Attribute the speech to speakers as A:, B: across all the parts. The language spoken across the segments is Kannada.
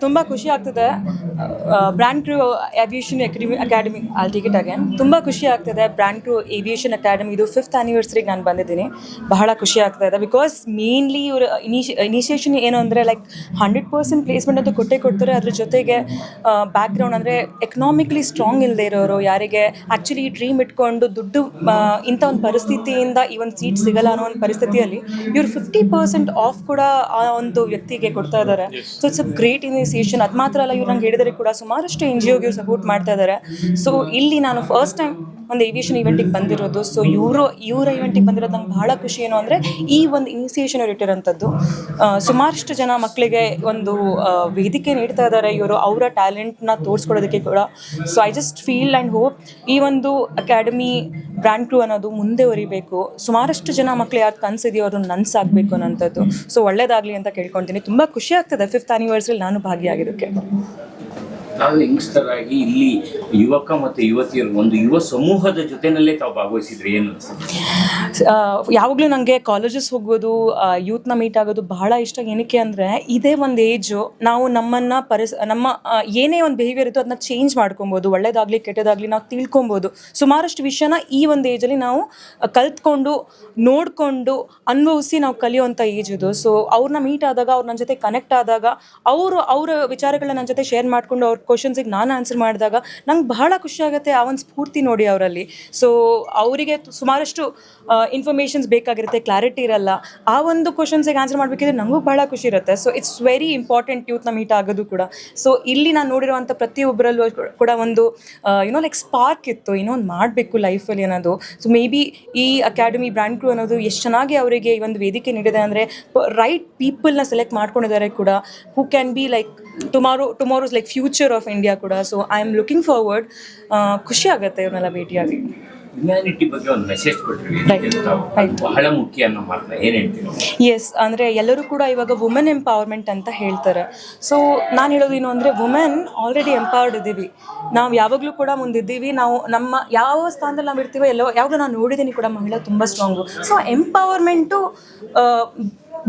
A: ತುಂಬ ಖುಷಿ ಆಗ್ತದೆ. ಬ್ರ್ಯಾಂಡ್ ಕ್ರೂ ಏವಿಯೇಷನ್ ಅಕಾಡೆಮಿ ಅಲ್ಲಿ ಟಿಕೆಟ್ ಅಗೇನ್ ತುಂಬ ಖುಷಿ ಆಗ್ತದೆ. ಬ್ರ್ಯಾಂಡ್ ಕ್ರೂ ಏವಿಯೇಷನ್ ಅಕಾಡೆಮಿ ಇದು 5th ಆ್ಯನಿವರ್ಸರಿಗೆ ನಾನು ಬಂದಿದ್ದೀನಿ. ಬಹಳ ಖುಷಿ ಆಗ್ತಾ ಇದೆ. ಬಿಕಾಸ್ ಮೇನ್ಲಿ ಇವರು ಇನಿಷಿಯೇಷನ್ ಏನು ಅಂದರೆ ಲೈಕ್ 100% ಪ್ಲೇಸ್ಮೆಂಟ್ ಅಂತೂ ಕೊಟ್ಟೇ ಕೊಡ್ತಾರೆ. ಅದ್ರ ಜೊತೆಗೆ ಬ್ಯಾಕ್ಗ್ರೌಂಡ್ ಅಂದರೆ ಎಕನಾಮಿಕ್ಲಿ ಸ್ಟ್ರಾಂಗ್ ಇಲ್ಲದೆ ಇರೋರು, ಯಾರಿಗೆ ಆ್ಯಕ್ಚುಲಿ ಈ ಡ್ರೀಮ್ ಇಟ್ಕೊಂಡು ದುಡ್ಡು ಇಂಥ ಒಂದು ಪರಿಸ್ಥಿತಿಯಿಂದ ಈ ಒಂದು ಸೀಟ್ ಸಿಗಲ್ಲ ಅನ್ನೋ ಒಂದು ಪರಿಸ್ಥಿತಿಯಲ್ಲಿ ಇವರು 50% ಆಫ್ ಕೂಡ ಆ ಒಂದು ವ್ಯಕ್ತಿಗೆ ಕೊಡ್ತಾ ಇದ್ದಾರೆ. So it's a great initiation. ಅದು ಮಾತ್ರ ಅಲ್ಲ, ಇವ್ರು ನಂಗೆ ಹೇಳಿದರೆ ಕೂಡ ಸುಮಾರಷ್ಟು NGOಗೆ ಸಪೋರ್ಟ್ ಮಾಡ್ತಾ ಇದ್ದಾರೆ. ಸೊ ಇಲ್ಲಿ ನಾನು ಫಸ್ಟ್ ಟೈಮ್ ಒಂದು ಏವಿಯೇಷನ್ ಇವೆಂಟಿಗೆ ಬಂದಿರೋದು. ಸೊ ಇವರ ಇವೆಂಟಿಗೆ ಬಂದಿರೋದು ನಂಗೆ ಬಹಳ ಖುಷಿ. ಏನು ಅಂದರೆ ಈ ಒಂದು ಇನಿಷಿಯೇಷನ್ ಇಟ್ಟಿರೋಂಥದ್ದು ಸುಮಾರಷ್ಟು ಜನ ಮಕ್ಕಳಿಗೆ ಒಂದು ವೇದಿಕೆ ನೀಡ್ತಾ ಇದ್ದಾರೆ ಇವರು ಅವರ ಟ್ಯಾಲೆಂಟ್ನ ತೋರಿಸ್ಕೊಡೋದಕ್ಕೆ ಕೂಡ. So I just feel and hope ಈ ಒಂದು ಅಕಾಡೆಮಿ ಬ್ರ್ಯಾಂಡ್ ಕ್ರೂ ಅನ್ನೋದು ಮುಂದೆ ಹೊರಿಬೇಕು. ಸುಮಾರಷ್ಟು ಜನ ಮಕ್ಕಳು ಯಾರು ಕನಸಿದೆಯೋ ಅವ್ರನ್ನ ನನಸಾಗಬೇಕು ಅನ್ನೋಂಥದ್ದು. ಸೊ ಒಳ್ಳೇದಾಗಲಿ ಅಂತ ಕೇಳ್ಕೊತೀನಿ. ತುಂಬ ಖುಷಿ ಆಗ್ತದೆ 5th ಆ್ಯನಿವರ್ಸರಿ ನಾನು ಭಾಗಿಯಾಗಿದ್ದಕ್ಕೆ.
B: ನಾವು ಯಂಗ್ಸ್ಟರ್ ಆಗಿ ಇಲ್ಲಿ ಯುವಕ ಮತ್ತು ಯುವತಿಯರು ಒಂದು ಯುವ ಸಮೂಹದ ಜೊತೆನಲ್ಲೇ ತಾವು ಭಾಗವಹಿಸಿದ್ರೆ ಏನು
A: ಯಾವಾಗಲೂ ನನಗೆ ಕಾಲೇಜಸ್ ಹೋಗೋದು, ಯೂತ್ನ ಮೀಟ್ ಆಗೋದು ಬಹಳ ಇಷ್ಟ. ಏನಕ್ಕೆ ಅಂದರೆ ಇದೇ ಒಂದು ಏಜು ನಾವು ನಮ್ಮನ್ನು ನಮ್ಮ ಏನೇ ಒಂದು ಬಿಹೇವಿಯರ್ ಇತ್ತು ಅದನ್ನ ಚೇಂಜ್ ಮಾಡ್ಕೊಬೋದು. ಒಳ್ಳೇದಾಗಲಿ ಕೆಟ್ಟದಾಗಲಿ ನಾವು ತಿಳ್ಕೊಬೋದು. ಸುಮಾರಷ್ಟು ವಿಷಯನ ಈ ಒಂದು ಏಜಲ್ಲಿ ನಾವು ಕಲ್ತ್ಕೊಂಡು ನೋಡಿಕೊಂಡು ಅನುಭವಿಸಿ ನಾವು ಕಲಿಯುವಂಥ ಏಜ್ ಇದು. ಸೊ ಅವ್ರನ್ನ ಮೀಟ್ ಆದಾಗ, ಅವ್ರು ನನ್ನ ಜೊತೆ ಕನೆಕ್ಟ್ ಆದಾಗ, ಅವರ ವಿಚಾರಗಳನ್ನ ನನ್ನ ಜೊತೆ ಶೇರ್ ಮಾಡಿಕೊಂಡು ಅವ್ರ ಕ್ವಶನ್ಸಿಗೆ ನಾನು ಆನ್ಸರ್ ಮಾಡಿದಾಗ ನಂಗೆ ಬಹಳ ಖುಷಿ ಆಗುತ್ತೆ. ಆ ಒಂದು ಸ್ಫೂರ್ತಿ ನೋಡಿ ಅವರಲ್ಲಿ. ಸೊ ಅವರಿಗೆ ಸುಮಾರಷ್ಟು ಇನ್ಫಾರ್ಮೇಷನ್ಸ್ ಬೇಕಾಗಿರುತ್ತೆ, ಕ್ಲಾರಿಟಿ ಇರಲ್ಲ. ಆ ಒಂದು ಕ್ವಶನ್ಸಿಗೆ ಆನ್ಸರ್ ಮಾಡಬೇಕಿದ್ರೆ ನನಗೂ ಬಹಳ ಖುಷಿ ಇರುತ್ತೆ. ಸೊ ಇಟ್ಸ್ ವೆರಿ ಇಂಪಾರ್ಟೆಂಟ್ ಯೂತ್ನ ಮೀಟ್ ಆಗೋದು ಕೂಡ. ಸೊ ಇಲ್ಲಿ ನಾನು ನೋಡಿರುವಂಥ ಪ್ರತಿಯೊಬ್ಬರಲ್ಲೂ ಕೂಡ ಒಂದು ಲೈಕ್ ಸ್ಪಾರ್ಕ್ ಇತ್ತು, ಇನ್ನೊಂದು ಮಾಡಬೇಕು ಲೈಫಲ್ಲಿ ಅನ್ನೋದು. ಸೊ ಮೇ ಬಿ ಈ ಅಕಾಡೆಮಿ ಬ್ರ್ಯಾಂಡ್ ಕ್ರೂ ಅನ್ನೋದು ಎಷ್ಟು ಚೆನ್ನಾಗಿ ಅವರಿಗೆ ಈ ಒಂದು ವೇದಿಕೆ ನೀಡಿದೆ ಅಂದರೆ ರೈಟ್ ಪೀಪಲ್ನ ಸೆಲೆಕ್ಟ್ ಮಾಡ್ಕೊಂಡಿದ್ದಾರೆ ಕೂಡ, who can be like tomorrow's like future of India ಕೂಡ. So I am looking forward. ಖುಷಿ ಆಗುತ್ತೆ ಇವ್ರನ್ನೆಲ್ಲ ಭೇಟಿಯಾಗಿ.
B: ಹ್ಯುಮ್ಯಾನಿಟಿ ಬಗ್ಗೆ ಒಂದು ಮೆಸೇಜ್ ಕೊಟ್ಟಿರಿ, ಬಹಳ ಮುಖ್ಯ ಅನ್ನೋ ಮಾತನ್ನ ಏನು ಹೇಳ್ತೀವಿ?
A: ಎಸ್, ಅಂದರೆ ಎಲ್ಲರೂ ಕೂಡ ಇವಾಗ ವುಮೆನ್ ಎಂಪವರ್ಮೆಂಟ್ ಅಂತ ಹೇಳ್ತಾರೆ. ಸೊ ನಾನು ಹೇಳೋದೇನು ಅಂದರೆ ವುಮೆನ್ ಆಲ್ರೆಡಿ ಎಂಪವರ್ಡ್ ಇದ್ದೀವಿ. ನಾವು ಯಾವಾಗಲೂ ಕೂಡ ಮುಂದಿದ್ದೀವಿ. ನಾವು ನಮ್ಮ ಯಾವ ಸ್ಥಾನದಲ್ಲಿ ನಾವು ಇರ್ತೀವೋ ಯಾವಾಗಲೂ ನಾನು ನೋಡಿದ್ದೀನಿ ಕೂಡ ಮಹಿಳೆ ತುಂಬ ಸ್ಟ್ರಾಂಗು. ಸೊ ಎಂಪವರ್ಮೆಂಟು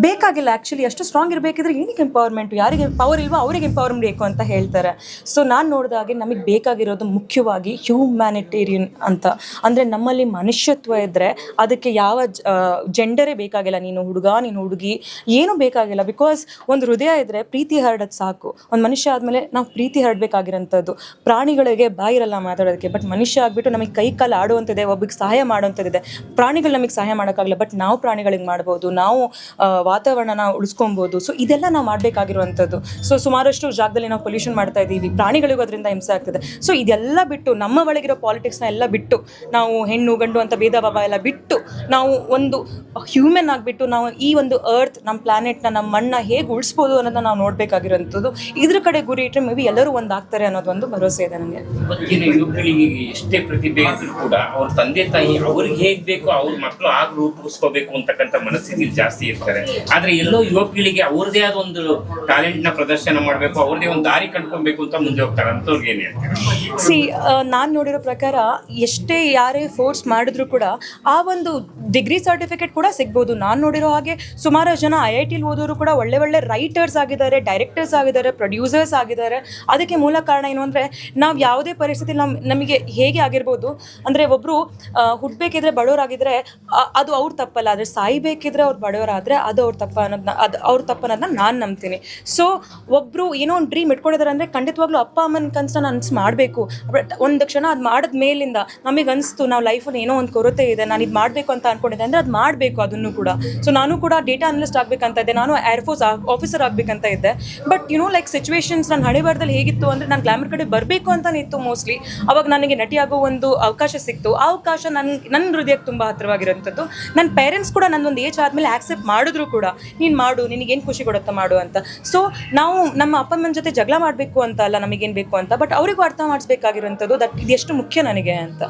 A: ಬೇಕಾಗಿಲ್ಲ ಆ್ಯಕ್ಚುಲಿ. ಅಷ್ಟು ಸ್ಟ್ರಾಂಗ್ ಇರಬೇಕಿದ್ರೆ ಏನಕ್ಕೆ ಎಂಪವರ್ಮೆಂಟು? ಯಾರಿಗೆ ಪವರ್ ಇಲ್ವೋ ಅವರಿಗೆ ಎಂಪವರ್ಮೆಂಟ್ ಬೇಕು ಅಂತ ಹೇಳ್ತಾರೆ. ಸೊ ನಾನು ನೋಡಿದಾಗೆ ನಮಗೆ ಬೇಕಾಗಿರೋದು ಮುಖ್ಯವಾಗಿ ಹ್ಯೂಮ್ಯಾನಿಟೇರಿಯನ್ ಅಂತ. ಅಂದರೆ ನಮ್ಮಲ್ಲಿ ಮನುಷ್ಯತ್ವ ಇದ್ದರೆ ಅದಕ್ಕೆ ಯಾವ ಜೆಂಡರೇ ಬೇಕಾಗಿಲ್ಲ. ನೀನು ಹುಡುಗ, ನೀನು ಹುಡುಗಿ, ಏನೂ ಬೇಕಾಗಿಲ್ಲ. ಬಿಕಾಸ್ ಒಂದು ಹೃದಯ ಇದ್ದರೆ ಪ್ರೀತಿ ಹರಡೋದು ಸಾಕು. ಒಂದು ಮನುಷ್ಯ ಆದಮೇಲೆ ನಾವು ಪ್ರೀತಿ ಹರಡಬೇಕಾಗಿರೋಂಥದ್ದು. ಪ್ರಾಣಿಗಳಿಗೆ ಬಾಯಿರಲ್ಲ ಮಾತಾಡೋದಕ್ಕೆ, ಬಟ್ ಮನುಷ್ಯ ಆಗಿಬಿಟ್ಟು ನಮಗೆ ಕೈ ಕಾಲು ಆಡುವಂಥದ್ದೇ, ಒಬ್ಬರಿಗೆ ಸಹಾಯ ಮಾಡುವಂಥದ್ದಿದೆ. ಪ್ರಾಣಿಗಳು ನಮಗೆ ಸಹಾಯ ಮಾಡೋಕ್ಕಾಗಲ್ಲ, ಬಟ್ ನಾವು ಪ್ರಾಣಿಗಳಿಗೆ ಮಾಡ್ಬೋದು. ನಾವು ವಾತಾವರಣನ ಉಳಿಸ್ಕೊಬೋದು. ಸೊ ಇದೆಲ್ಲ ನಾವು ಮಾಡಬೇಕಾಗಿರುವಂಥದ್ದು. ಸೊ ಸುಮಾರಷ್ಟು ಜಾಗದಲ್ಲಿ ನಾವು ಪೊಲ್ಯೂಷನ್ ಮಾಡ್ತಾ ಇದ್ದೀವಿ, ಪ್ರಾಣಿಗಳಿಗೂ ಅದರಿಂದ ಹಿಂಸೆ ಆಗ್ತದೆ. ಸೊ ಇದೆಲ್ಲ ಬಿಟ್ಟು ನಮ್ಮ ಒಳಗಿರೋ ಪಾಲಿಟಿಕ್ಸ್ನ ಎಲ್ಲ ಬಿಟ್ಟು, ನಾವು ಹೆಣ್ಣು ಗಂಡು ಅಂತ ಭೇದ ಭಾವ ಎಲ್ಲ ಬಿಟ್ಟು, ನಾವು ಒಂದು ಹ್ಯೂಮನ್ ಆಗಿಬಿಟ್ಟು ನಾವು ಈ ಒಂದು ಅರ್ತ್, ನಮ್ಮ ಪ್ಲಾನೆಟ್ನ, ನಮ್ಮ ಮಣ್ಣನ್ನ ಹೇಗೆ ಉಳಿಸ್ಬೋದು ಅನ್ನೋದನ್ನ ನಾವು ನೋಡಬೇಕಾಗಿರೋಂಥದ್ದು. ಇದ್ರ ಕಡೆ ಗುರಿ ಇಟ್ಟರೆ ಮೇ ಬಿ ಎಲ್ಲರೂ ಒಂದಾಗ್ತಾರೆ ಅನ್ನೋದೊಂದು ಭರವಸೆ ಇದೆ ನನಗೆ.
B: ಇವತ್ತಿನ ಯುವಕರಿಗೆ ಎಷ್ಟೇ ಪ್ರತಿಭೆ ಇದ್ರೂ ಕೂಡ ಅವ್ರ ತಂದೆ ತಾಯಿ ಅವ್ರಿಗೆ ಹೇಗೆ ಬೇಕೋ ಅವ್ರ ಮಕ್ಕಳು ಆಗ ರೂಪಿಸ್ಕೋಬೇಕು ಅಂತಕ್ಕಂಥ ಮನಸ್ಥಿತಿ ಜಾಸ್ತಿ ಇರ್ತಾರೆ. ಆದ್ರೆ ಎಲ್ಲೋ ಯುವ ಪೀಳಿಗೆ ಅವ್ರದೇ ಆದ ಒಂದು ಟ್ಯಾಲೆಂಟ್ ನ ಪ್ರದರ್ಶನ ಮಾಡಬೇಕು, ಅವ್ರದೇ ಒಂದು ದಾರಿ ಕಂಡ್ಕೊಬೇಕು ಅಂತ ಮುಂದೆ ಹೋಗ್ತಾರೆ. ಅಂತವ್ರಿಗೆ ಏನ್ ಹೇಳ್ತಾರೆ?
A: ನಾನು ನೋಡಿರೋ ಪ್ರಕಾರ ಎಷ್ಟೇ ಯಾರೇ ಫೋರ್ಸ್ ಮಾಡಿದ್ರು ಕೂಡ ಆ ಒಂದು ಡಿಗ್ರಿ ಸರ್ಟಿಫಿಕೇಟ್ ಕೂಡ ಸಿಗ್ಬೋದು. ನಾನು ನೋಡಿರೋ ಹಾಗೆ ಸುಮಾರು ಜನ IIT ಓದೋರು ಕೂಡ ಒಳ್ಳೆ ಒಳ್ಳೆ ರೈಟರ್ಸ್ ಆಗಿದ್ದಾರೆ, ಡೈರೆಕ್ಟರ್ಸ್ ಆಗಿದ್ದಾರೆ, ಪ್ರೊಡ್ಯೂಸರ್ಸ್ ಆಗಿದ್ದಾರೆ. ಅದಕ್ಕೆ ಮೂಲ ಕಾರಣ ಏನು ಅಂದರೆ ನಾವು ಯಾವುದೇ ಪರಿಸ್ಥಿತಿ ನಮಗೆ ಹೇಗೆ ಆಗಿರ್ಬೋದು ಅಂದರೆ ಒಬ್ಬರು ಹುಟ್ಟಬೇಕಿದ್ರೆ ಬಡವರಾಗಿದ್ದರೆ ಅದು ಅವ್ರ ತಪ್ಪಲ್ಲ, ಆದರೆ ಸಾಯ್ಬೇಕಿದ್ರೆ ಅವ್ರು ಬಡವರಾದರೆ ಅದು ಅವ್ರ ತಪ್ಪನ್ನೋದನ್ನ ನಾನು ನಂಬ್ತೀನಿ. ಸೊ ಒಬ್ಬರು ಏನೋ ಒಂದು ಡ್ರೀಮ್ ಇಟ್ಕೊಂಡಿದ್ದಾರೆ ಅಂದರೆ ಖಂಡಿತವಾಗ್ಲೂ ಅಪ್ಪ ಅಮ್ಮನ ಕನಸನ್ನ ನನಸು ಮಾಡಬೇಕು. ಬಟ್ ಒಂದು ಕ್ಷಣ ಅದು ಮಾಡಿದ ಮೇಲಿಂದ ನಮಗೆ ಅನಿಸ್ತು ನಾವು ಲೈಫಲ್ಲಿ ಏನೋ ಒಂದು ಕೊರತೆ ಇದೆ, ನಾನು ಇದು ಮಾಡಬೇಕು ಅಂತ ಅಂದ್ಕೊಂಡಿದ್ದೆ ಅಂದರೆ ಅದು ಮಾಡಬೇಕು ಅದನ್ನು ಕೂಡ. ಸೊ ನಾನು ಕೂಡ ಡೇಟಾ ಅನಲಿಸ್ಟ್ ಆಗಬೇಕಂತ ಇದ್ದೆ, ನಾನು ಏರ್ಫೋರ್ಸ್ ಆಫೀಸರ್ ಆಗಬೇಕಂತ ಇದ್ದೆ. ಬಟ್ ಲೈಕ್ ಸಿಚುವೇಶನ್ಸ್ ನನ್ನ ಹಣೆ ಬರದಲ್ಲಿ ಹೇಗಿತ್ತು ಅಂದರೆ ನಾನು ಗ್ಲಾಮರ್ ಕಡೆ ಬರಬೇಕು ಅಂತಲೇ ಇತ್ತು ಮೋಸ್ಟ್ಲಿ. ಅವಾಗ ನನಗೆ ನಟಿಯಾಗೋ ಒಂದು ಅವಕಾಶ ಸಿಕ್ತು. ಆ ಅವಕಾಶ ನನ್ನ ಹೃದಯಕ್ಕೆ ತುಂಬ ಹತ್ತಿರವಾಗಿರೋಂಥದ್ದು. ನನ್ನ ಪೇರೆಂಟ್ಸ್ ಕೂಡ ನನ್ನೊಂದು ಏಜ್ ಆದಮೇಲೆ ಆಕ್ಸೆಪ್ಟ್ ಮಾಡಿದ್ರು ಕೂಡ, ನೀನು ಮಾಡು, ನಿನಗೇನು ಖುಷಿ ಕೊಡುತ್ತಾ ಮಾಡು ಅಂತ. ಸೊ ನಾವು ನಮ್ಮ ಅಪ್ಪ ಅಮ್ಮನ ಜೊತೆ ಜಗಳ ಮಾಡಬೇಕು ಅಂತ ಅಲ್ಲ, ನಮಗೇನು ಬೇಕು ಅಂತ, ಬಟ್ ಅವರಿಗೂ ಅರ್ಥ ಮಾಡಿಸ್ಬೇಕಾಗಿರೋಂಥದ್ದು ಇದು ಎಷ್ಟು ಮುಖ್ಯ ನನಗೆ ಅಂತ.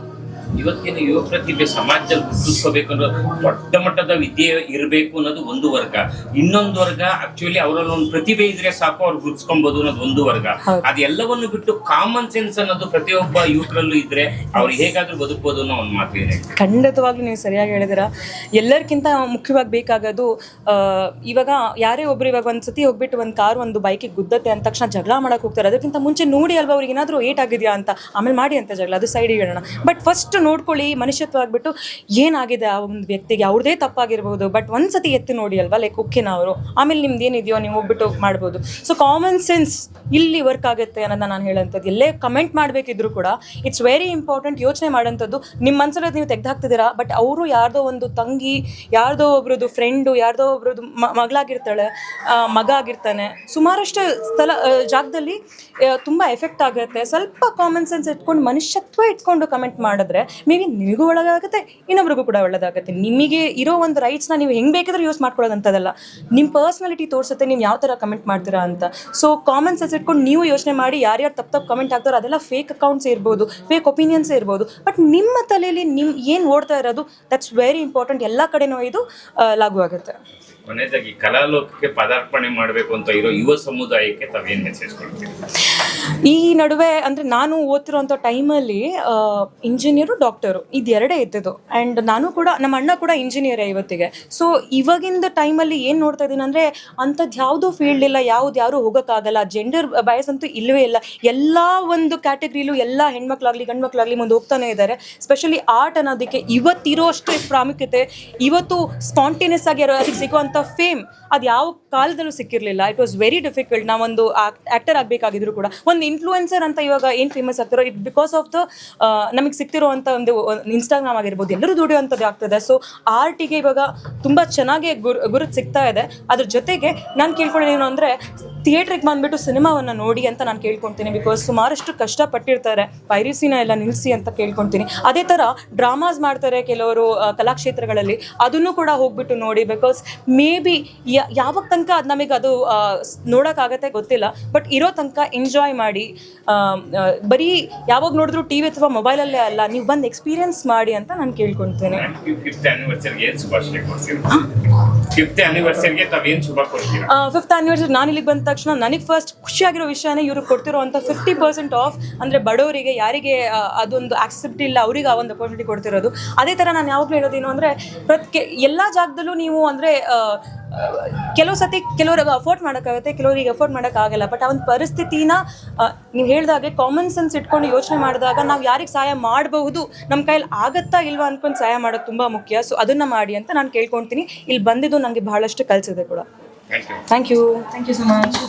B: ಇವತ್ತಿನ ಯುವ ಪ್ರತಿಭೆ ಸಮಾಜದಲ್ಲಿ ಗುರುತಿಸ್ಕೋಬೇಕು ಅನ್ನೋ ದೊಡ್ಡ ಮಟ್ಟದ ವಿದ್ಯೆ ಇರಬೇಕು ಅನ್ನೋದು ಒಂದು ವರ್ಗ. ಇನ್ನೊಂದು ವರ್ಗ ಆಕ್ಚುಲಿ ಅವರಲ್ಲಿ ಒಂದು ಪ್ರತಿಭೆ ಇದ್ರೆ ಸಾಕು ಅವ್ರು ಗುರುತಿಸ್ಕೊಬಹುದು ಅನ್ನೋದು ಒಂದು ವರ್ಗ. ಅದೆಲ್ಲವನ್ನು ಬಿಟ್ಟು ಕಾಮನ್ ಸೆನ್ಸ್ ಅನ್ನೋದು ಪ್ರತಿಯೊಬ್ಬ ಯುವಕರಲ್ಲೂ ಇದ್ರೆ ಅವ್ರು ಹೇಗಾದ್ರೂ ಬದುಕಬಹುದು ಅನ್ನೋ ಒಂದು ಮಾತು ಇದೆ.
A: ಖಂಡಿತವಾಗ್ಲೂ ನೀವು ಸರಿಯಾಗಿ ಹೇಳಿದಿರ. ಎಲ್ಲರಿಗಿಂತ ಮುಖ್ಯವಾಗಿ ಬೇಕಾಗೋದು ಇವಾಗ ಯಾರೇ ಒಬ್ರು ಇವಾಗ ಒಂದ್ಸತಿ ಹೋಗ್ಬಿಟ್ಟು ಒಂದು ಕಾರ್ ಒಂದು ಬೈಕಿಗೆ ಗುದ್ದತ್ತೆ ಅಂದ ತಕ್ಷಣ ಜಗಳ ಮಾಡಕ್ಕೆ ಹೋಗ್ತಾರೆ. ಅದಕ್ಕಿಂತ ಮುಂಚೆ ನೋಡಿ ಅಲ್ವಾ ಅವ್ರಿಗೆ ಏನಾದರೂ ಏಟ್ ಆಗಿದೆಯಾ ಅಂತ, ಆಮೇಲೆ ಮಾಡಿ ಅಂತ ಜಗಳ, ಅದು ಸೈಡಿಗೆ ಇಡೋಣ. ಬಟ್ ಫಸ್ಟ್ ನೋಡ್ಕೊಳ್ಳಿ ಮನುಷ್ಯತ್ವ ಆಗ್ಬಿಟ್ಟು ಏನಾಗಿದೆ ಆ ಒಂದು ವ್ಯಕ್ತಿಗೆ, ಅವ್ರದೇ ತಪ್ಪಾಗಿರ್ಬೋದು, ಬಟ್ ಒಂದ್ಸತಿ ಎತ್ತಿ ನೋಡಿ ಅಲ್ವಾ, ಲೈಕ್ ಓಕೆನಾ ಅವರು, ಆಮೇಲೆ ನಿಮ್ದು ಏನಿದೆಯೋ ನೀವು ಹೋಗ್ಬಿಟ್ಟು ಮಾಡ್ಬೋದು. ಸೊ ಕಾಮನ್ ಸೆನ್ಸ್ ಇಲ್ಲಿ ವರ್ಕ್ ಆಗುತ್ತೆ ಅನ್ನೋದನ್ನ ನಾನು ಹೇಳೋಂಥದ್ದು. ಎಲ್ಲೇ ಕಮೆಂಟ್ ಮಾಡಬೇಕಿದ್ರು ಕೂಡ ಇಟ್ಸ್ ವೆರಿ ಇಂಪಾರ್ಟೆಂಟ್. ಯೋಚನೆ ಮಾಡೋಂಥದ್ದು ನಿಮ್ಮ ಮನಸ್ಸಲ್ಲಿ ನೀವು ತೆಗೆದಾಕ್ತಿದ್ದೀರಾ, ಬಟ್ ಅವರು ಯಾರ್ದೋ ಒಂದು ತಂಗಿ, ಯಾರ್ದೋ ಒಬ್ರದ್ದು ಫ್ರೆಂಡು, ಯಾರ್ದೋ ಒಬ್ರದ್ದು ಮಗಳಾಗಿರ್ತಾಳೆ, ಮಗ ಆಗಿರ್ತಾನೆ, ಸುಮಾರಷ್ಟು ಜಾಗದಲ್ಲಿ ತುಂಬ ಎಫೆಕ್ಟ್ ಆಗುತ್ತೆ. ಸ್ವಲ್ಪ ಕಾಮನ್ ಸೆನ್ಸ್ ಇಟ್ಕೊಂಡು ಮನುಷ್ಯತ್ವ ಇಟ್ಕೊಂಡು ಕಮೆಂಟ್ ಮಾಡಿದ್ರೆ ಮೇ ಬಿ ನಿಮಗೂ ಒಳ್ಳೆದಾಗುತ್ತೆ, ಇನ್ನೊಬ್ರಿಗೂ ಕೂಡ ಒಳ್ಳೆದಾಗುತ್ತೆ. ನಿಮಗೆ ಇರೋ ಒಂದು ರೈಟ್ಸ್ನ ನೀವು ಹೆಂಗೆ ಬೇಕಿದ್ರೆ ಯೂಸ್ ಮಾಡ್ಕೊಳ್ಳೋದಂಥದ್ದಲ್ಲ, ನಿಮ್ಮ ಪರ್ಸ್ನಾಲಿಟಿ ತೋರಿಸುತ್ತೆ ನೀವು ಯಾವ ಥರ ಕಮೆಂಟ್ ಮಾಡ್ತೀರಾ ಅಂತ. ಸೊ ಕಾಮನ್ ಸೆನ್ಸ್ ಇಟ್ಕೊಂಡು ನೀವು ಯೋಚನೆ ಮಾಡಿ, ಯಾರ್ಯಾರು ತಪ್ಪು ಕಮೆಂಟ್ ಆಗ್ತಾರೋ ಅದೆಲ್ಲ ಫೇಕ್ ಅಕೌಂಟ್ಸ್ ಇರ್ಬೋದು, ಫೇಕ್ ಒಪಿನಿಯನ್ಸೇ ಇರ್ಬೋದು, ಬಟ್ ನಿಮ್ಮ ತಲೆಯಲ್ಲಿ ಏನು ಓಡ್ತಾ ಇರೋದು ದಟ್ಸ್ ವೆರಿ ಇಂಪಾರ್ಟೆಂಟ್. ಎಲ್ಲ ಕಡೆನೂ ಇದು ಲಾಗು ಆಗುತ್ತೆ.
B: ಕೊನೆಯದಾಗಿ ಕಲಾಲೋಕಕ್ಕೆ ಪದಾರ್ಪಣೆ ಮಾಡಬೇಕು ಅಂತ ಇರೋ ಯುವ ಸಮುದಾಯಕ್ಕೆ ತಾವೇನು ಮೆಸೇಜ್ ಕೊಡ್ತೀವಿ?
A: ಈ ನಡುವೆ ಅಂದರೆ ನಾನು ಓದ್ತಿರೋಂಥ ಟೈಮಲ್ಲಿ ಇಂಜಿನಿಯರು, ಡಾಕ್ಟರು ಇದೆರಡೇ ಇದ್ದಿದ್ದು. ಆ್ಯಂಡ್ ನಾನು ಕೂಡ, ನಮ್ಮ ಅಣ್ಣ ಕೂಡ ಇಂಜಿನಿಯರೇ ಇವತ್ತಿಗೆ. ಸೊ ಇವಾಗಿಂದ ಟೈಮಲ್ಲಿ ಏನು ನೋಡ್ತಾ ಇದ್ದೀನಿ ಅಂದರೆ ಅಂಥದ್ದು ಯಾವುದೂ ಫೀಲ್ಡ್ ಇಲ್ಲ, ಯಾರು ಹೋಗೋಕ್ಕಾಗಲ್ಲ. ಜೆಂಡರ್ ಬಯಸ್ ಅಂತೂ ಇಲ್ಲವೇ ಇಲ್ಲ. ಎಲ್ಲ ಒಂದು ಕ್ಯಾಟಗ್ರಿಲೂ ಎಲ್ಲ ಹೆಣ್ಮಕ್ಳಾಗಲಿ ಗಂಡು ಮಕ್ಕಳಾಗಲಿ ಮುಂದೆ ಹೋಗ್ತಾನೆ ಇದ್ದಾರೆ. ಸ್ಪೆಷಲಿ ಆರ್ಟ್ ಅನ್ನೋದಕ್ಕೆ ಇವತ್ತಿರೋ ಅಷ್ಟು ಪ್ರಾಮುಖ್ಯತೆ, ಇವತ್ತು ಸ್ಪಾಂಟೇನಿಯಸ್ ಆಗಿ ಅದಕ್ಕೆ ಸಿಗುವಂಥ ಫೇಮ್ ಅದು ಯಾವ ಕಾಲದಲ್ಲೂ ಸಿಕ್ಕಿರಲಿಲ್ಲ. It was very difficult. ನಾವೊಂದು ಆ್ಯಕ್ಟರ್ ಆಗಬೇಕಾಗಿದ್ರು ಕೂಡ, ಒಂದು ಇನ್ಫ್ಲೂಯೆನ್ಸರ್ ಅಂತ ಇವಾಗ ಏನು ಫೇಮಸ್ ಆಗ್ತಾರೋ ಇಟ್ ಬಿಕಾಸ್ ಆಫ್ ದ ನಮಗೆ ಸಿಕ್ತಿರೋ ಅಂಥ ಒಂದು ಇನ್ಸ್ಟಾಗ್ರಾಮ್ ಆಗಿರ್ಬೋದು, ಎಲ್ಲರೂ ದುಡಿಯುವಂಥದ್ದು ಆಗ್ತದೆ. ಸೊ ಆರ್ಟಿಗೆ ಇವಾಗ ತುಂಬ ಚೆನ್ನಾಗಿ ಗುರುತು ಸಿಗ್ತಾ ಇದೆ. ಅದ್ರ ಜೊತೆಗೆ ನಾನು ಕೇಳ್ಕೊಳ್ಳೋದೇನು ಅಂದರೆ ಥಿಯೇಟ್ರಿಗೆ ಬಂದುಬಿಟ್ಟು ಸಿನಿಮಾವನ್ನು ನೋಡಿ ಅಂತ ನಾನು ಕೇಳ್ಕೊತೀನಿ. ಬಿಕಾಸ್ ಸುಮಾರಷ್ಟು ಕಷ್ಟಪಟ್ಟಿರ್ತಾರೆ, ಪೈರಸಿನ ಎಲ್ಲ ನಿಲ್ಲಿಸಿ ಅಂತ ಕೇಳ್ಕೊತೀನಿ. ಅದೇ ಥರ ಡ್ರಾಮಾಸ್ ಮಾಡ್ತಾರೆ ಕೆಲವರು ಕಲಾಕ್ಷೇತ್ರಗಳಲ್ಲಿ, ಅದನ್ನು ಕೂಡ ಹೋಗ್ಬಿಟ್ಟು ನೋಡಿ. ಬಿಕಾಸ್ ಮೇ ಬಿ ಯಾವಾಗ ತನಕ ಅದು ನಮಗೆ ಅದು ನೋಡೋಕ್ಕಾಗತ್ತೆ ಗೊತ್ತಿಲ್ಲ, ಬಟ್ ಇರೋ ತನಕ ಎಂಜಾಯ್ ಮಾಡಿ. ಬರೀ ಯಾವಾಗ ನೋಡಿದ್ರು ಟಿ ವಿ ಅಥವಾ ಮೊಬೈಲಲ್ಲೇ ಅಲ್ಲ, ನೀವು ಬಂದು ಎಕ್ಸ್ಪೀರಿಯನ್ಸ್ ಮಾಡಿ ಅಂತ ನಾನು ಕೇಳ್ಕೊಳ್ತೇನೆ. ಫಿಫ್ತ್ ಆ್ಯನಿವರ್ಸರಿ ನಾನು ಇಲ್ಲಿಗೆ ಬಂದ ತಕ್ಷಣ ನನಗೆ ಫಸ್ಟ್ ಖುಷಿಯಾಗಿರೋ ವಿಷಯನೇ ಇವರು ಕೊಡ್ತಿರೋ ಅಂಥ 50% ಆಫ್. ಅಂದರೆ ಬಡವರಿಗೆ, ಯಾರಿಗೆ ಅದೊಂದು ಆಕ್ಸೆಸಿಬಿಲಿಟಿ ಇಲ್ಲ ಅವರಿಗೆ ಆ ಒಂದು ಅಪರ್ಚುನಿಟಿ ಕೊಡ್ತಿರೋದು. ಅದೇ ಥರ ನಾನು ಯಾವಾಗಲೂ ಹೇಳೋದೇನು ಅಂದರೆ ಎಲ್ಲ ಜಾಗದಲ್ಲೂ ನೀವು ಅಂದರೆ ಕೆಲವು ಸತಿ ಕೆಲವ್ರಿಗೆ ಅಫೋರ್ಡ್ ಮಾಡೋಕ್ಕಾಗುತ್ತೆ, ಕೆಲವರಿಗೆ ಅಫೋರ್ಡ್ ಮಾಡೋಕ್ಕಾಗಲ್ಲ. ಬಟ್ ಆ ಒಂದು ಪರಿಸ್ಥಿತಿನ ನೀವು ಹೇಳಿದಾಗೆ ಕಾಮನ್ ಸೆನ್ಸ್ ಇಟ್ಕೊಂಡು ಯೋಚನೆ ಮಾಡಿದಾಗ ನಾವು ಯಾರಿಗೆ ಸಹಾಯ ಮಾಡಬಹುದು, ನಮ್ಮ ಕೈಯಲ್ಲಿ ಆಗುತ್ತಾ ಇಲ್ವಾ ಅಂದ್ಕೊಂಡು ಸಹಾಯ ಮಾಡೋದು ತುಂಬ ಮುಖ್ಯ. ಸೊ ಅದನ್ನು ಮಾಡಿ ಅಂತ ನಾನು ಕೇಳ್ಕೊಳ್ತೀನಿ. ಇಲ್ಲಿ ಬಂದಿದ್ದು ನನಗೆ ಬಹಳಷ್ಟು ಕಲಿಸಿದೆ ಕೂಡ. Thank you so much.